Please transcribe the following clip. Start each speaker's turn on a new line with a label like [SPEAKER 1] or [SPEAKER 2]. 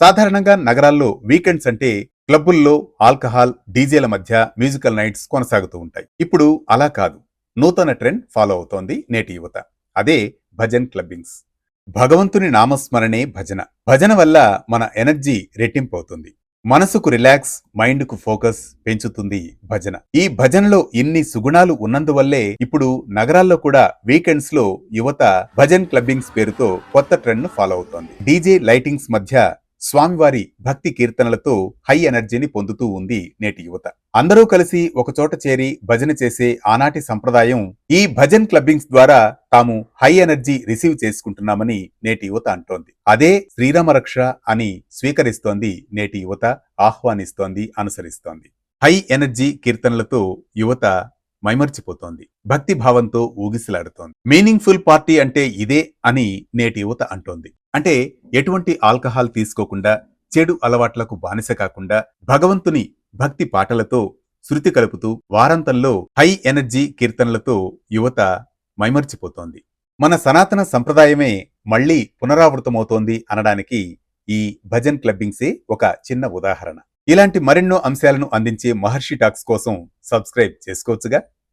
[SPEAKER 1] సాధారణంగా నగరాల్లో వీకెండ్స్ అంటే క్లబ్బుల్లో ఆల్కహాల్, డీజేల మధ్య మ్యూజికల్ నైట్స్ కొనసాగుతూ ఉంటాయి. ఇప్పుడు అలా కాదు. నూతన ట్రెండ్ ఫాలో అవుతోంది నేటి యువత. అదే భజన్ క్లబ్బింగ్స్. భగవంతుని నామస్మరణే భజన. భజన వల్ల మన ఎనర్జీ రెట్టింపు అవుతుంది. మనసుకు రిలాక్స్, మైండ్ కు ఫోకస్ పెంచుతుంది భజన. ఈ భజనలో ఇన్ని సుగుణాలు ఉన్నందువల్లే ఇప్పుడు నగరాల్లో కూడా వీకెండ్స్ లో యువత భజన్ క్లబ్బింగ్స్ పేరుతో కొత్త ట్రెండ్ ను ఫాలో అవుతోంది. డీజే లైటింగ్స్ మధ్య స్వామివారి భక్తి కీర్తనలతో హై ఎనర్జీని పొందుతూ ఉంది నేటి యువత. అందరూ కలిసి ఒకచోట చేరి భజన చేసే ఆనాటి సంప్రదాయం ఈ భజన్ క్లబ్బింగ్స్ ద్వారా తాము హై ఎనర్జీ రిసీవ్ చేసుకుంటున్నామని నేటి యువత అంటోంది. అదే శ్రీరామ రక్ష అని స్వీకరిస్తోంది నేటి యువత, ఆహ్వానిస్తోంది, అనుసరిస్తోంది. హై ఎనర్జీ కీర్తనలతో యువత మైమర్చిపోతోంది. భక్తి భావంతో ఊగిసలాడుతోంది. మీనింగ్ఫుల్ పార్టీ అంటే ఇదే అని నేటి యువత అంటోంది. అంటే ఎటువంటి ఆల్కహాల్ తీసుకోకుండా, చెడు అలవాట్లకు బానిస కాకుండా, భగవంతుని భక్తి పాటలతో శృతి కలుపుతూ వారాంతంలో హై ఎనర్జీ కీర్తనలతో యువత మైమర్చిపోతోంది. మన సనాతన సంప్రదాయమే మళ్లీ పునరావృతమవుతోంది అనడానికి ఈ భజన్ క్లబ్బింగ్సే ఒక చిన్న ఉదాహరణ. ఇలాంటి మరెన్నో అంశాలను అందించే మహర్షి టాక్స్ కోసం సబ్స్క్రైబ్ చేసుకోవచ్చుగా.